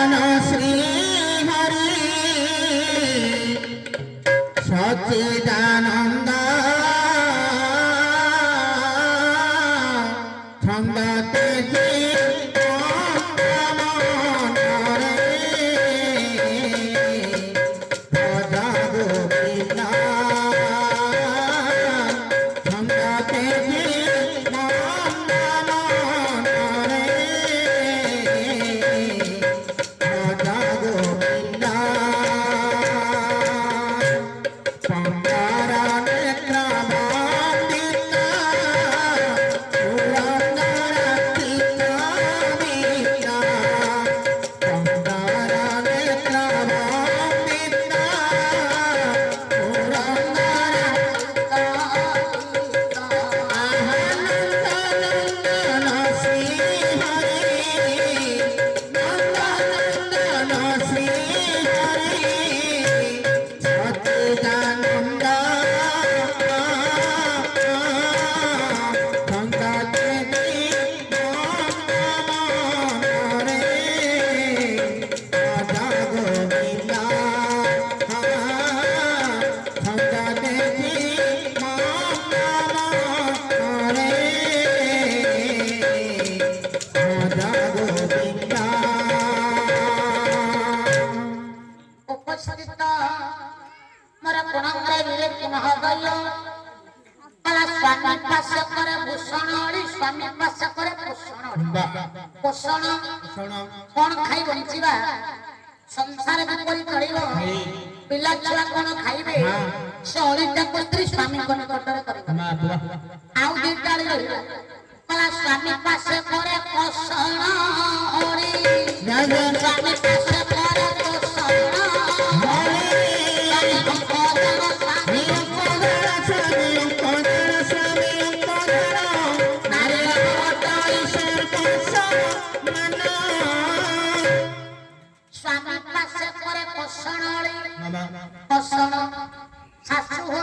श्री हरि सच्चिदानंद छंद तेजी कौन खाई बंचिबा संसार किपरि चलिबो पिला छुआ कोन खाइबे से अलिटा को स्त्री स्वामी को निकटरे करबो आउ दिटाली रहिबा कला स्वामी पासे करे पोषण हरि स्वामी पासे करे पोषण हरि शाशु हो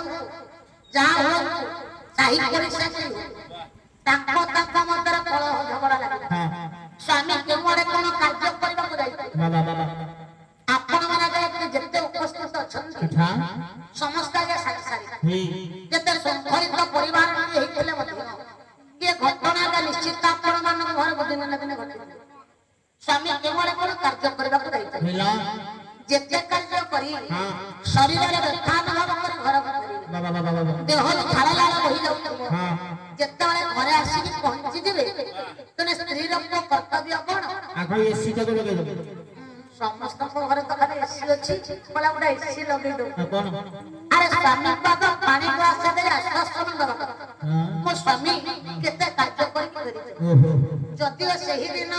जहाँ हो साही परिषद मध्य कलह झगड़ा लगे स्वामी केवड़े कौन कार्य करने आपण मैंने जिते उपस्थित अच्छा समस्त जिते संघरित परिवार ये घटना निश्चित आपण मान घर दिन ना दिन घटे स्वामी केवड़े कौन कार्य करने जेते कार्य करी शरीर रे व्यथा अनुभव कर घर देह झाड़ लाल बही जाऊ जेते बेले घरे आसी पहुंची दिबे तने स्त्री रो कर्तव्य कोन आखो एसी जगह लगे दो समस्त को घरे तो खाली एसी अछि बोला उडा एसी लगे दो कोन अरे स्वामी बाबा पानी ग्लास दे आश्वासन दो मो स्वामी केते कार्य करी ओहो जति सही दिन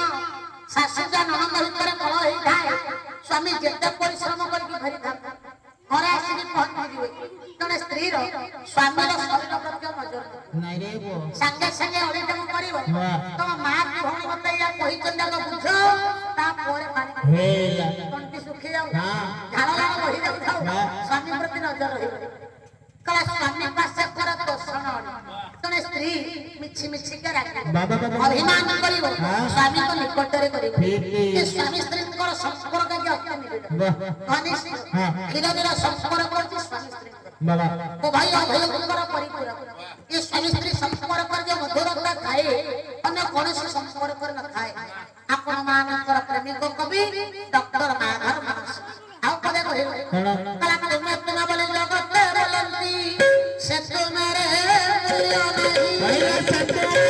शाशु जा ननद भीतर कलह होई थाए स्वामी जेते परिश्रम करके धरि था घरे आसी पहुंची दिवे तने स्त्री रो स्वामी रो शरीर प्रति नजर नाही रे वो संगे संगे ओलिटम करिवो तम मां की भौणी बतैया कहि चंदा को बुझो ता पोरे पानी हेला कंटी सुखी जाऊ झाड़ लाल बही जाऊ स्वामी प्रति नजर रहिबो कला स्वामी पासे कर तोषण तने स्त्री मिछि मिछि के राखी बाबा अभिमान करिवो स्वामी को निकटरे करिवो ये स्वामी स्त्री को संपर्क के अत्यंत घनिष्ठ धीरे धीरे संपर्क करछि स्वामी स्त्री बाबा ओ भाई अभयंकर परिपूरक ये स्वामी स्त्री संपर्क कर जो मधुरता खाए अन्य कौनसी संपर्क न खाए आपण मानकर प्रेमिक कवि डॉक्टर माधव मानस आउ पदे कहिबो कला तुमे तुना बोले जगत बोलंती से तुम्हारे मूल्य नहीं से तुम्हारे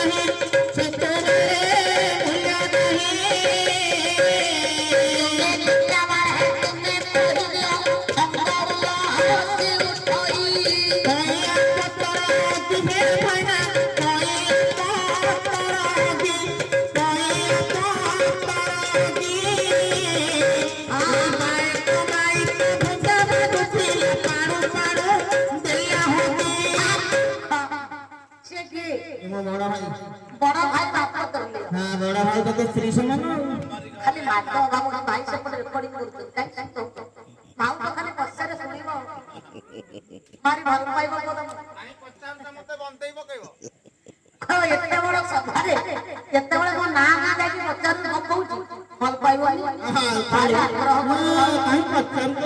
मूल्य नहीं से तुम्हारे मूल्य नहीं बड़ा भाई बाप तो हां बड़ा भाई तो स्त्री समान खाली मातो बाबू भाई से पर रिकॉर्डिंग करते काई तो माऊ तो खाली पछरे सुनिबो मारी भर पाइबो तो आनी पछाम त मते बंतैबो कहबो एते बड़ सभारे एते बड़ मो ना ना जाकी पछार को कहूची ଆଇବନି କାହିଁ ପଚାରୁଛ?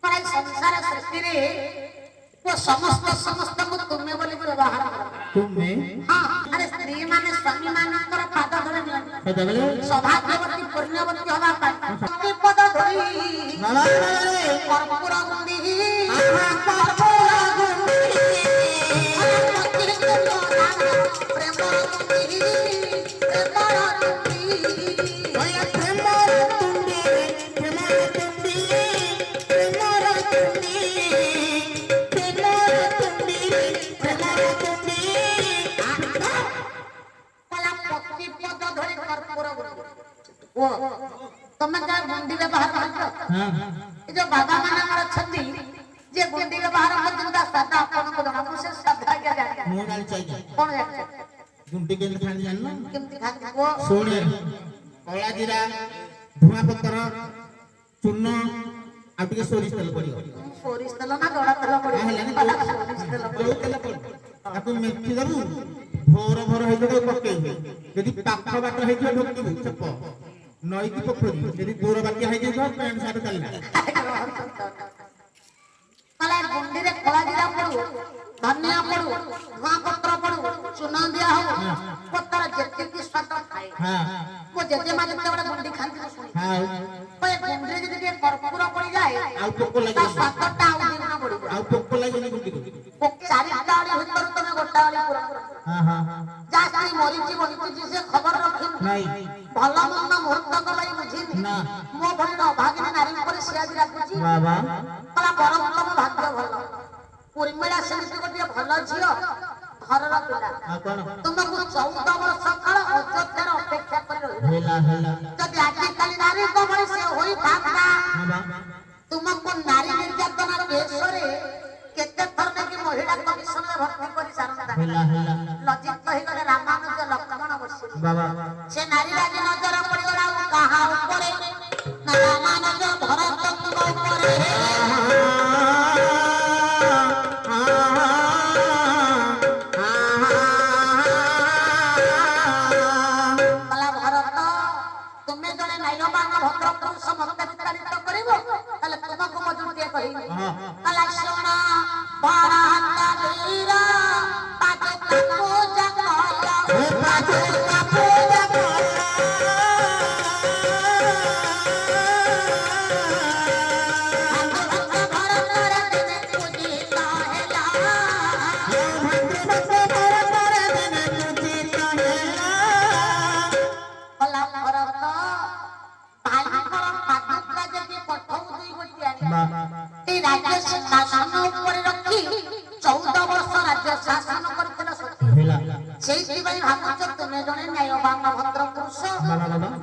ପ୍ରାୟ ସଂସାର ସୃଷ୍ଟିରେ ସମସ୍ତଙ୍କୁ ତୁମେ ବୋଲି ବ୍ୟବହାର କର। ତୁମେ ହଁ, ଆରେ ସ୍ତ୍ରୀ ମାନେ ସ୍ୱାମୀ ମାନଙ୍କର ପାଦ ଧରି ନିଅନ୍ତି ସଦାବେଳେ ସୌଭାଗ୍ୟବତୀ ପୂର୍ଣ୍ଣବତୀ ହବା ପାଇଁ ପଦ ଧରି କର୍ପୂର ଗୁଣ୍ଡି ତମେ ଯାହା ଗୁଣ୍ଡି ବ୍ୟବହାର କରୁଛ ଏ ଯୋଉ ବାବା ମାନେ ଆମର ଅଛନ୍ତି ଯେ ଗୁଣ୍ଡି ବ୍ୟବହାର କରୁଛନ୍ତି ତା ସ୍ୱାଦ ଆପଣଙ୍କୁ ଜଣାକୁ ସେ ସ୍ୱାଦ ଆଜ୍ଞା ଜାଣିଛ ମୁଁ ଜାଣିଛି ଆଜ୍ଞା। କଣ ଜାଣିଛ ଗୁଣ୍ଡି କେମିତି ଖାଆନ୍ତି ଜାଣିନ? କେମିତି ଖାଆନ୍ତି କୁହ ଶୁଣେ, କଳା ଜିରା, ଧୂଆ ପତ୍ର, ଚୂନ ଆଉ ଟିକେ ସୋରିଷ ତେଲ ପଡିବ। ସୋରିଷ ତେଲ ନା ଜଡ଼ା ତେଲ ପଡିବ ହେଲାନି ସୋରିଷ ତେଲ ଯୋଉ ତେଲ ପଡିବ ତାକୁ ମେଥି ଦବୁ, ଭୋର ଭୋର ହେଇଥିବ ତାକୁ ପକେଇବୁ। ଯଦି ପାଖ ବାଟ ହେଇଥିବ ଢୋକିବୁ ଚପ ନଈକି ପୋଖରୀ, ଯଦି ଦୂର ବାଟିଆ ହେଇଯାଇଥିବ ପ୍ୟାଣ୍ଟ ସାର୍ଟ ଚାଲିଲା। ତାହେଲେ ଗୁଣ୍ଡିରେ କଳା ଜିରା ପଡୁ, ଧନିଆ ପଡୁ, ଧୂଆ ପତ୍ର ପଡୁ, ଚୂନ ଦିଆ ହଉ ପତ୍ର ଯେତିକି ସ୍ୱାଦ ଥାଏ। ମୋ ଜେଜେମା ଯେତେବେଳେ ଗୁଣ୍ଡି ଖାଆନ୍ତି ମୁଁ ଶୁଣିଛି ଗୁଣ୍ଡିରେ ଯଦି ଟିକେ କର୍ପୂର ପଡିଯାଏ ଆଉ ପୋକ ତା ଲାଗିବ, ସ୍ୱାଦଟା ଆଉ ଦିନ ବଢିବ। ଆଉ ପୋକ ଲାଗିବନି ଗୁଣ୍ଡିକୁ। ଚାରିଟା ଅଳି ଭିତରୁ ତମେ ଗୋଟା ଅଳି ପୁରା ଯାହା ସ୍ତ୍ରୀ ମରିଛି ବଞ୍ଚିଛି ସେ ଖବର ରଖିନି, ନାଇଁ ଭଲ ମନ୍ଦ ମୁହୂର୍ତ୍ତକ ପାଇଁ ବୁଝିନି, ନା ମୋ ଭଳି ଅଭାଗିନୀ ନାରୀ ଉପରେ ସେ ଆଜି ରାଖୁଛି ବାବା କଲା ବରଂ ତମ ଭାଗ୍ୟ ଭଲ। ଉର୍ମିଳା ସେମିତି ଗୋଟିଏ ଭଲ ଝିଅ ଘରର ପିଲା ଆଉ କଣ ତୁମକୁ 14 ବର୍ଷ କାଳ ଅଯୋଧ୍ୟାର ଅପେକ୍ଷା କରି ରହିବ। ହେଲା ହେଲା ଯଦି ଆଜିକାଲି ନାରୀଙ୍କ ଭଳି ସେ ହୋଇଥାନ୍ତା ତୁମକୁ ନାରୀ ନିର୍ଯାତନା କେଶରେ କେତେ ଥର ନେଇକି ମହିଳା କମିଶନରେ ଭର୍ତ୍ତି କରି ସାରନ୍ତା। ହେଲା ହେଲା ଲଜ୍ଜିତ ହେଇଗଲେ ରାମାନୁଜ ଲକ୍ଷ୍ମଣ ବସିଲେ। ବାବା ସେ ନାରୀ ରାଜି ନଜର ପଡିଗଲା ଆଉ କାହା ଉପରେ ନା ରାମାନୁଜ ଭରତଙ୍କ ଉପରେ। କଲା ଭରତ ତୁମେ ଜଣେ ନାଇବାନ ଭଦ୍ର ପୁରୁଷ ମତେ ବିତାଡ଼ିତ କରିବ ତାହେଲେ ତୁମକୁ ମୁଁ ଯୋଉଟିଏ କହିବି କଲା ଶୁଣ ଭରତ ବୀର ପାଦୁକା ପୂଜା କଲ ପାଦୁକା ପୂଜା ସେଇଥିପାଇଁ ଭାବୁଛ ତୁମେ ଜଣେ ନ୍ୟାୟବାନ ଭଦ୍ର ପୁରୁଷ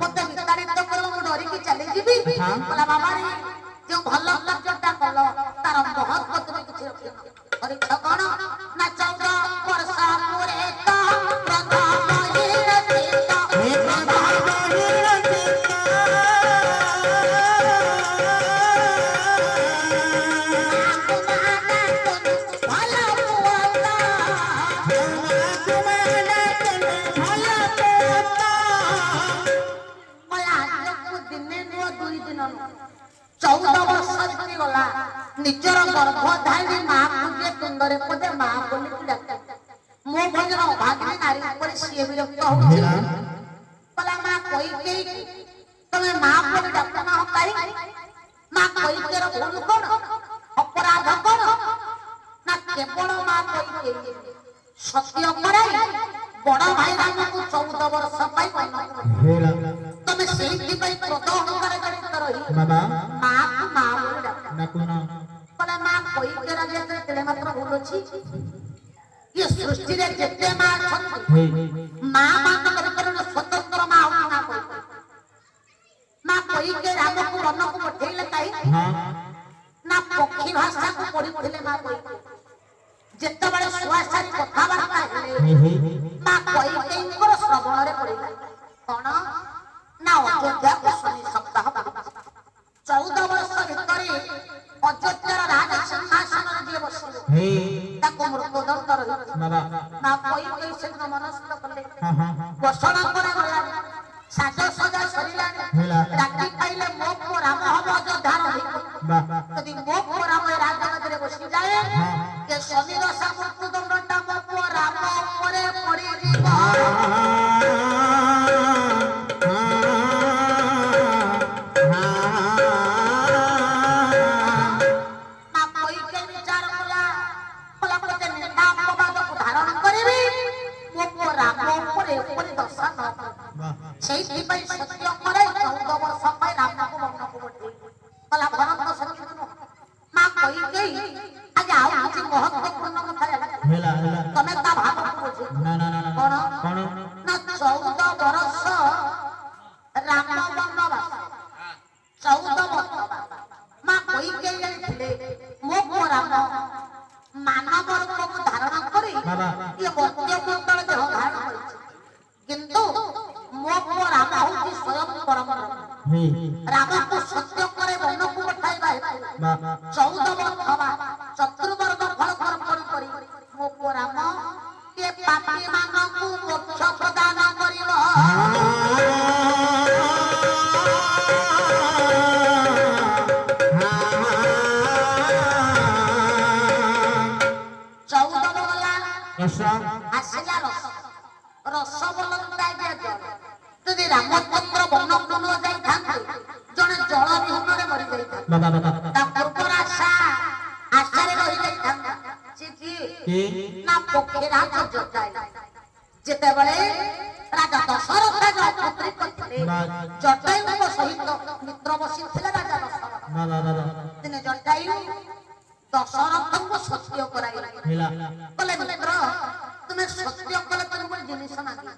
ମତେ ବିତାଡ଼ିତ କରିବ ମୁଁ ଡରିକି ଚାଲିଯିବି। କହିଲା ବାବା ରେ ଯୋଉ ଭଲ କାର୍ଯ୍ୟଟା କଲ ତାର ମହତ୍ଵ ତୁମେ କିଛି ରଖିନ। କରିଛ କଣ ନା 14 ବର୍ଷ ପରେ ତ ନିଜର ଗର୍ଭଧାରିଣୀ ମାକୁ ଯିଏ ତୁଣ୍ଡରେ ପଦେ ମା ବୋଲିକି ଡାକେ। ମୋ ଭଳିର ଅଭାଗିନୀ ନାରୀ ଉପରେ ସିଏ ବିରକ୍ତ ହଉଛି। କହିଲା ମା କଇକେଇ ତମେ ମା ବୋଲି ଡାକୁନ କାହିଁକି? ମା କଇକେଇର ଭୁଲ କଣ, ଅପରାଧ କଣ? ନା କେବଳ ମା କଇକେଇ ସତ୍ୟ କରାଇ ବଡ ଭାଇ ରାମକୁ 14 ବର୍ଷ ପାଇଁ ତମେ ସେଇଥିପାଇଁ କ୍ରୋଧ ଅହଙ୍କାର ଜଡ଼ିତ ରହି ମାକୁ ମା ବୋଲି ଡାକୁନ। କହିଲା ମା କଇକେଇର ଯେତେ ମାତ୍ର ଭୁଲ ଅଛି। ये सृष्टि रे जेते मा अछंती मा मान कर स्वतंत्र मा हो ना कोई के राम को वन को पठेले काई ना पक्षी भाषा को पढ़ी पढ़िले मा कोई जेते बळे सुवासारी कथा वार्ता हेले मा कोई के इनकर श्रवण रे पड़िला कोन ना अयोध्या को सुनी सप्ताह 14 वर्ष भितरे अयोध्यार राज सिंहासन रे जे बसिले ताको मृत्युदंड रही ना कोई से मनस्थ कले घोषणा करे गया साज सजा ହେଲା ଡାକି ପାଇଲେ ମୋ ପୁଅ ରାମ ହବ ଅଯୋଧ୍ୟାର ବାଃ ଯଦି ମୋ ପୁଅ ରାମ ଏ ରାଜଗାଦିରେ ବସିଯାଏ ଯେ ଶନି ଦଶା ମୃତ୍ୟୁଦଣ୍ଡଟା ମୋ ପୁଅ ରାମ ଉପରେ ପଡ଼ିଯିବ। ସେଇଥିପାଇଁ ସତ୍ୟ କରେ 14 ବର୍ଷ ପାଇଁ ରାମକୁ ବନକୁ ପଠେଇ କଲା ଭରତ ସତ୍ୟ ମା କଇକେଇ ଆଜି ଆଉ କିଛି ମହତ୍ୱପୂର୍ଣ୍ଣ କଥା ହେଲା ହେଲା ତମେ ତା ଭାବକୁ ବୁଝି ନା ନା ନା କଣ କଣ ନା 14 ବର୍ଷ ରାମ ବନବାସ 14 ବର୍ଷ ମା କଇକେଇ ଜାଣିଥିଲେ ମୋ ପୁଅ ରାମ ମାନବ ରୂପକୁ ଧାରଣ କରି ଇଏ ମର୍ତ୍ତ୍ୟମଣ୍ଡଳ ଦେହ ଧାରଣ କରିଛି କିନ୍ତୁ ମୋ ପୁଅ ରାମ ହଉଛି ସ୍ୱୟଂ ପରମ ରାମକୁ ସତ୍ୟ ପରେ ବନକୁ ପଠାଇବା ହେତୁ 14 ବର୍ଷ ଚତୁର୍ବର୍ଗ ଫଳ ଅର୍ପଣ କରି ମୋ ପୁଅ ରାମ ଏ ପାପୀ ମାନଙ୍କୁ ମୋକ୍ଷ ପ୍ରଦାନ କରିବ। 14 ଗଲା ଆସିଲା ରସ ବୋଲନ୍ତା ଯଦି ରାମଚନ୍ଦ୍ର ବନକୁ ନ ଯାଇଥାନ୍ତେ ଜଣେ ଜଳ ବିହନରେ ମରି ଯାଇଥାନ୍ତେ ତା ପୂର୍ବର ଆଶାରେ ରହି ଯାଇଥାନ୍ତା ସେ କିଏ ନା ପକ୍ଷୀରାଜ ଜଟାୟୁ ଯେତେବେଳେ ରାଜା ଦଶରଥ ପୁତ୍ରୀ କରିଥିଲେ ଜଟାୟୁଙ୍କ ସହିତ ମିତ୍ର ବସିଥିଲେ ରାଜା ଦଶରଥ ଦିନେ ଜଟାୟୁ ଦଶରଥଙ୍କୁ ସତ୍ୟ କରାଇଲେ କହିଲେ ମିତ୍ର ତୁମେ ସତ୍ୟ କଲେ ତୁମ ଗୋଟେ ଜିନିଷ ନାହିଁ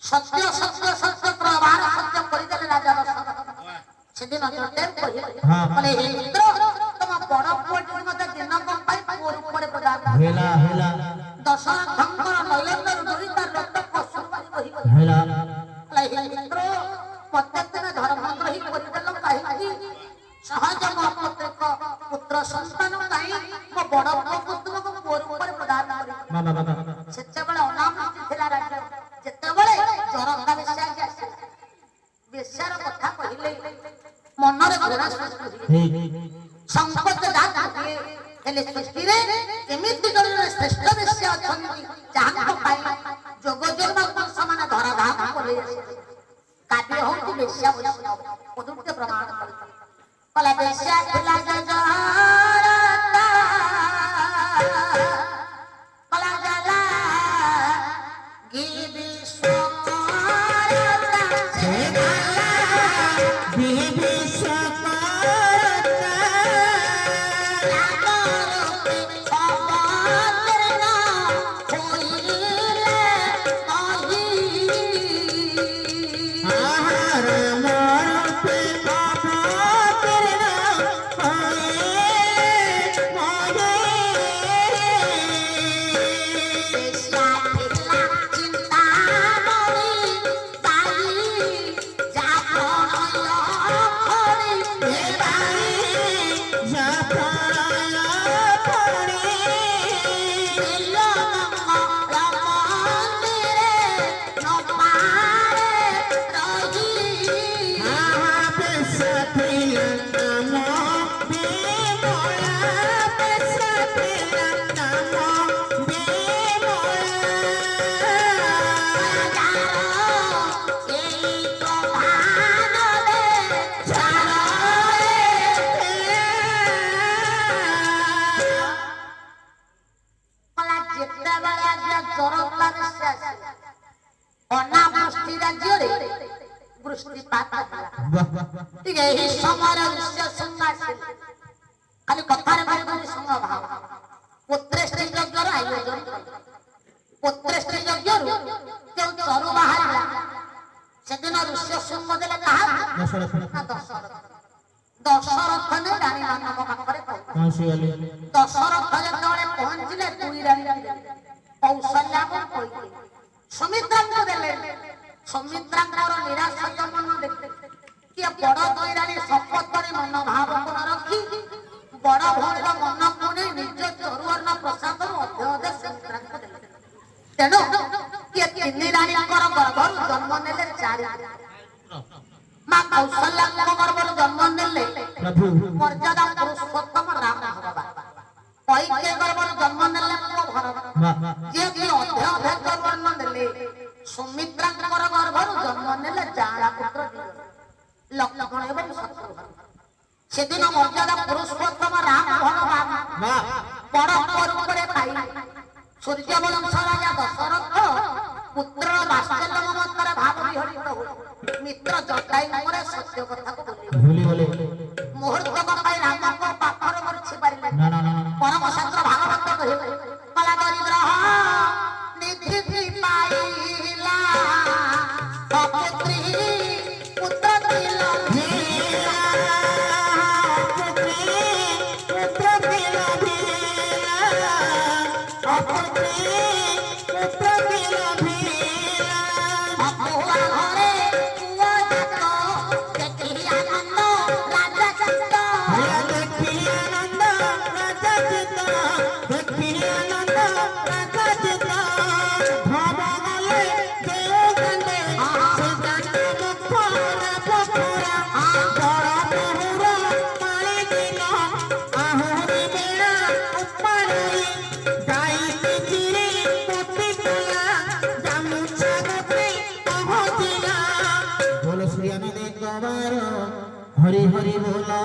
ସତ୍ୟ ସତ୍ୟ ସତ୍ୟ ପ୍ରଭାର ସତ୍ୟ କରିଦେଲେ ରାଜା ଦଶରଥ ସେଦିନ ଜଟାୟୁ କହିଲେ ହେ ମିତ୍ର ତମ ବଡ଼ ପୁଅଟି ମତେ ଦିନକ ପାଇଁ ପୁଅ ରୂପରେ ପ୍ରଦାନ ହେଲା ଦଶରଥଙ୍କର ନୟନରୁ ଧରି ତାର ରକ୍ତ ପଶୁ ପାଣି ବହି ହେଲା ହେ ମିତ୍ର ମତେ ତୁମେ ଧର୍ମଦ୍ରୋହୀ କରିଦେଲ କାହିଁକି ସହଜ ମୋ ପୁତ୍ର ସନ୍ତାନ ପାଇଁ ମୋ ବଡ଼ ପୁଅକୁ ତୁମକୁ ପୁଅ ରୂପରେ ପ୍ରଦାନ କରି ସେତେବେଳେ ଅନାମତି ଥିଲା ରାଜ୍ୟ ଯେତେବେଳେ ଜରତା ବେଶ୍ୟା ଆସିଲା ବେଶ୍ୟାର କଥା କହିଲେ ମନରେ ଘୃଣା ସୃଷ୍ଟି ସଂକଟ ହେଲେ ସୃଷ୍ଟିରେ ଏମିତି ଜଣେ ଶ୍ରେଷ୍ଠ ବେଶ୍ୟା ଅଛନ୍ତି ଯାହାଙ୍କ ପାଇଁ ଯୋଗ ଜନ୍ମ ସମାନ ଧରାଧାମ କରି କାବ୍ୟ ହଉଛି ବେଶ୍ୟା ପଦୁର୍ତ୍ୟ ପ୍ରମାଣ କଲା ବେଶ୍ୟା ଥିଲା କଲା ଜାଲା ଗିବି ଅନାବୃଷ୍ଟି ରାଜ୍ୟରେ ବୃଷ୍ଟିପାତ ହେଲା ଟିକେ ଏହି ସମୟରେ ଦୃଶ୍ୟ ସୁନ୍ଦର ଖାଲି କଥାରେ କହିବନି ଶୁଣ ଭାବ ପୁତ୍ରେଷ୍ଟି ଯଜ୍ଞର ଆୟୋଜନ ପୁତ୍ରେଷ୍ଟି ଯଜ୍ଞରୁ କେଉଁ ଚରୁ ବାହାରିଲା ସେଦିନ ଋଷ୍ୟ ଶୃଙ୍ଗ ଦେଲେ କାହାକୁ ଦଶରଥ ନେ ରାଣୀ ମାନଙ୍କ ପାଖରେ ପହଞ୍ଚିଲେ ଦଶରଥ ଯେତେବେଳେ ପହଞ୍ଚିଲେ ଦୁଇ ରାଣୀ କୌଶଲ୍ୟାକୁ କହିଥିଲେ ସୁମିତ୍ରାଙ୍କୁ ଦେଲେ ସୁମିତ୍ରାଙ୍କର ନିରାଶ ମନ ଦେଖି କିଏ ବଡ଼ ଦୁଇ ରାଣୀ ଶପଥ କରି ମନୋଭାବକୁ ନ ରଖି ବଡ଼ ଭଉଣୀର ମନକୁ ନେଇ ନିଜ ଚରୁଅର୍ଣ୍ଣ ପ୍ରସାଦରୁ ଅଧ୍ୟୟ ସୁମିତ୍ରାଙ୍କୁ ଦେଲେ ତେଣୁ କିଏ ତିନି ରାଣୀଙ୍କର ଗର୍ଭରୁ ଜନ୍ମ ନେଲେ ଚାରି ମା କୌଶଲ୍ୟାଙ୍କ ଗର୍ଭରୁ ଜନ୍ମ ନେଲେ ପ୍ରଭୁ ମର୍ଯ୍ୟାଦା ପୁରୁଷୋତ୍ତମ ରାମ ଭଗବାନ। କୈକେୟୀ ଗର୍ଭରୁ ଜନ୍ମ ନେଲେ ପୁଅ ଭରତ। ଯିଏକି ଅଧ୍ୟୟ ବର୍ଣ୍ଣ ନେଲେ ସୁମିତ୍ରାଙ୍କର ଗର୍ଭରୁ ଜନ୍ମ ନେଲେ ଜାଳା ପୁତ୍ର ଲକ୍ଷ୍ମଣ ଏବଂ ଶତ୍ରୁଘ୍ନ। ସେଦିନ ମର୍ଯ୍ୟାଦା ପୁରୁଷୋତ୍ତମ ରାମ ଭଗବାନ ବଡ ରୂପରେ ପାଇ ସୂର୍ଯ୍ୟବଂଶ ରାଜା ଦଶରଥ ପୁତ୍ର ବାତ୍ସଲ୍ୟ ମମତାରେ ଭାବ ବିହଳିତ ହୋଇ ମିତ୍ର ଜଟାୟୁଙ୍କର ସତ୍ୟ କଥାକୁ ଭୁଲିଗଲେ। ମୁହୂର୍ତ୍ତକ ପାଇଁ ରାମଙ୍କ ପାଖରେ ମରିଛି ପାରିଲେ। ପରମ ଶାସ୍ତ୍ର ଭାଗବତ କହିଲେ କଲା ଦରିଦ୍ର ନିଧି ପାଇଲା ଅପୁତ୍ରୀ ପୁତ୍ର हरि हरि बोला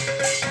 हाँ